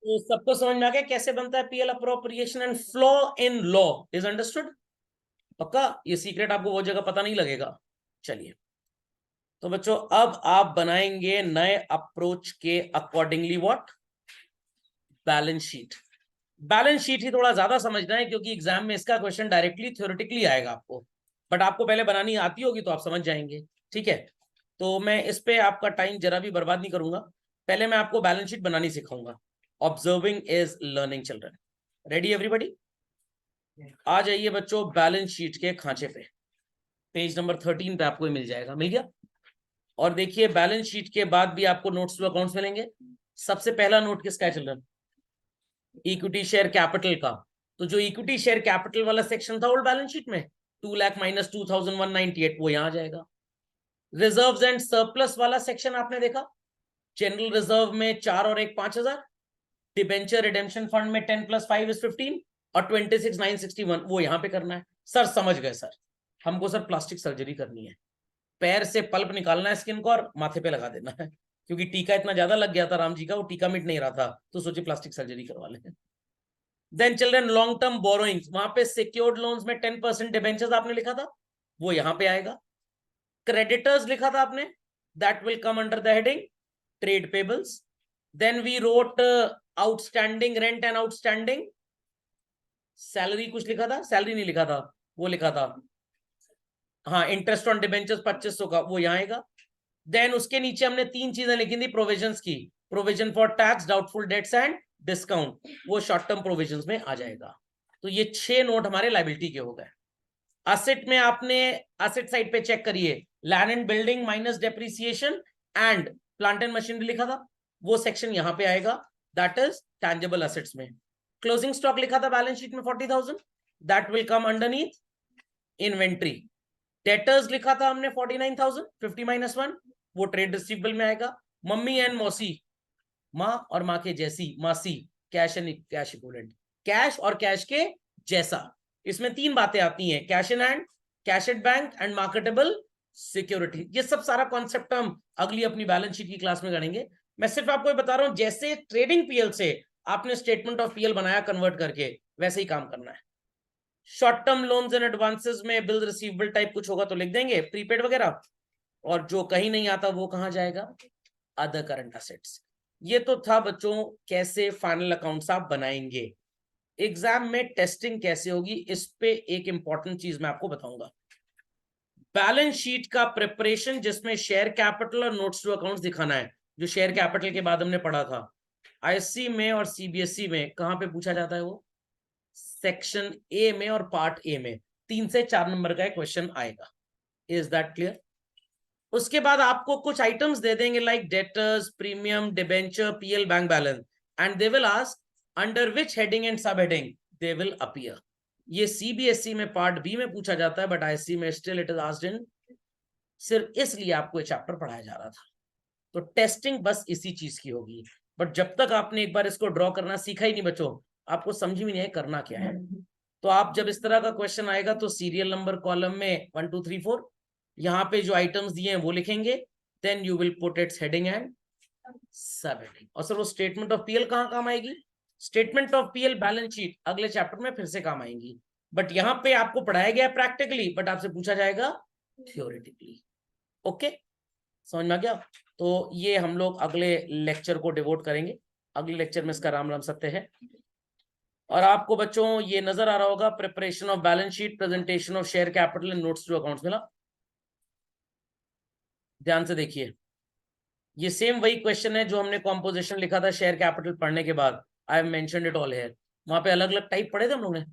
तो सबको समझ में आ गया कैसे बनता है PL appropriation and flow in law is understood? पक्का? ये सीक्रेट आपको वो जगह पता नहीं लगेगा। चलिए, तो बच्चों अब आप बनाएंगे नए अप्रोच के accordingly what? Balance sheet. Balance sheet ही थोड़ा ज्यादा समझना है क्योंकि एग्जाम में इसका क्वेश्चन डायरेक्टली थ्योरेटिकली आएगा आपको, बट आपको पहले बनानी आती होगी तो आप समझ जाएंगे। ठीक है, तो मैं इस पे आपका टाइम जरा भी बर्बाद नहीं करूंगा। पहले मैं आपको बैलेंस शीट बनानी सिखाऊंगा। Observing is learning children. Ready everybody? आ जाइए बच्चों बैलेंस शीट के खांचे पे, पेज नंबर 13 पे आपको मिल जाएगा। मिल गया? और देखिए बैलेंस शीट के बाद भी आपको नोट्स टू अकाउंट्स मिलेंगे। सबसे पहला नोट किसका है चिल्ड्रन? इक्विटी शेयर कैपिटल का। तो जो इक्विटी शेयर कैपिटल वाला सेक्शन था ओल्ड बैलेंस शीट में, 2 लाख माइनस 2,198, वो यहां आ जाएगा। रिजर्व्स एंड सरप्लस वाला सेक्शन आपने देखा, जनरल रिजर्व में 4 और 1 5,000, डिबेंचर रिडेम्पशन फंड में 10 + 5 = 15 और 26,961 वो यहां पे करना है। सर समझ गए सर, हमको सर प्लास्टिक सर्जरी करनी है, पैर से पल्प निकालना है स्किन को और माथे पे लगा देना है, क्योंकि टीका इतना ज्यादा लग गया था राम जी का, वो टीका मिट नहीं रहा था, तो सोचे प्लास्टिक सर्जरी करवा लें। Then children long term borrowings, वहां पे सिक्योर्ड लोन्स में 10% डिबेंचर्स आपने लिखा था, वो यहां पे आएगा। क्रेडिटर्स लिखा था आपने, that will come under the heading trade payables. Then we wrote outstanding rent and outstanding salary, कुछ लिखा था? सैलरी नहीं लिखा था, वो लिखा था हाँ इंटरेस्ट ऑन डिबेंचर्स 2,500 का, वो यहाँ आएगा। देन उसके नीचे हमने 3 चीजें लिखी थी प्रोविजंस की, provision for tax, doubtful debts and discount, वो शॉर्ट टर्म प्रोविजंस में आ जाएगा। तो ये 6 नोट हमारे लायबिलिटी के हो गए। असेट में आपने असेट साइड पे चेक करिए, land and building minus depreciation and plant and machinery लिखा था, वो सेक्शन यहां पे आएगा, दैट इज टैंजेबल असेट्स में। क्लोजिंग स्टॉक लिखा था बैलेंस शीट में 40,000, that will come underneath inventory. Debtors लिखा था हमने 49,000, 50 - 1, वो ट्रेड रिसीवेबल में आएगा। मम्मी एंड मौसी, माँ और माँ के जैसी मासी, cash and cash equivalent, cash और कैश के जैसा, इसमें 3 बातें आती हैं, cash in hand, cash at bank and marketable security. ये सब सारा कॉन्सेप्ट हम अगली अपनी बैलेंस शीट की क्लास में करेंगे। मैं सिर्फ आपको बता रहा हूं जैसे ट्रेडिंग पीएल से आपने स्टेटमेंट ऑफ पीएल बनाया कन्वर्ट करके, वैसे ही काम करना है। Short term loans and advances में बिल रिसीवेबल टाइप कुछ होगा तो लिख देंगे, प्रीपेड वगैरह, और जो कहीं नहीं आता वो कहां जाएगा? Other current assets. ये तो था बच्चों कैसे फाइनल अकाउंट्स आप बनाएंगे। एग्जाम में टेस्टिंग कैसे होगी इस पे एक इंपॉर्टेंट चीज मैं आपको बताऊंगा। बैलेंस शीट का प्रिपरेशन जिसमें शेयर कैपिटल और नोट्स टू अकाउंट्स दिखाना है, जो शेयर कैपिटल के बाद हमने पढ़ा था, आईएससी में और सीबीएसई में कहां पे पूछा जाता है? वो सेक्शन ए में और पार्ट ए में 3 से 4 नंबर का क्वेश्चन आएगा। Is that clear? उसके बाद आपको कुछ आइटम्स दे देंगे like debtors, premium, debenture, PL, bank balance, and they will ask under which heading and sub heading they will appear. ये सीबीएसई में पार्ट बी में पूछा जाता है, बट आईएससी में still it is asked in, सिर्फ इसलिए आपको ये चैप्टर पढ़ाया जा रहा था। तो टेस्टिंग बस इसी चीज की होगी, बट जब तक आपने एक बार इसको ड्रॉ करना सीखा ही नहीं बच्चों, आपको समझ में नहीं आए करना क्या है। तो आप जब इस तरह का क्वेश्चन आएगा तो सीरियल नंबर कॉलम में 1 2 3 4 यहाँ पे जो आइटम्स दिए हैं वो लिखेंगे, then you will put its heading and sub heading. और सर वो स्टेटमेंट ऑफ पीएल कहाँ काम आएगी? Statement of PL balance sheet अगले चैप्टर में फिर से काम आएंगी, बट यहाँ पे आपको पढ़ाया गया प्रैक्टिकली, बट आपसे पूछा जाएगा थियोरेटिकली। ओके, समझ में आ गया? तो ये हम लोग अगले लेक्चर को डिवोट करेंगे, अगले लेक्चर में इसका राम राम सत्य है। और आपको बच्चों ये नजर आ रहा होगा preparation of balance sheet, presentation of share capital and notes to accounts मिला? ध्यान से देखिए, ये सेम वही क्वेश्चन है जो हमने कॉम्पोजिशन लिखा था शेयर कैपिटल पढ़ने के बाद, I have mentioned it all here. वहां पे अलग अलग टाइप पढ़े थे हम लोगों ने,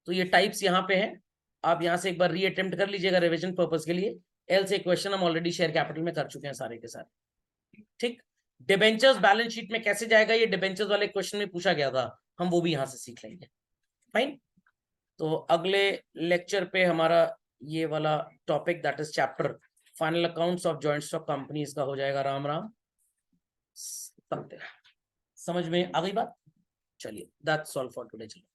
तो ये टाइप्स यहाँ पे हैं, आप यहाँ से एक बार री अटेम्प्ट कर लीजिएगा रिविजन पर्पज के लिए। एल से क्वेश्चन हम ऑलरेडी शेयर कैपिटल में कर चुके हैं सारे के सारे। ठीक, डिबेंचर्स बैलेंस शीट में कैसे जाएगा, ये डिबेंचर्स वाले क्वेश्चन में पूछा गया था, हम वो भी यहां से सीख लेंगे। फाइन, तो अगले लेक्चर पे हमारा ये वाला topic that is chapter final accounts of joint stock companies का हो जाएगा। राम राम, समझ में आ गई बात? चलिए, दैट्स ऑल फॉर टुडे। चलो।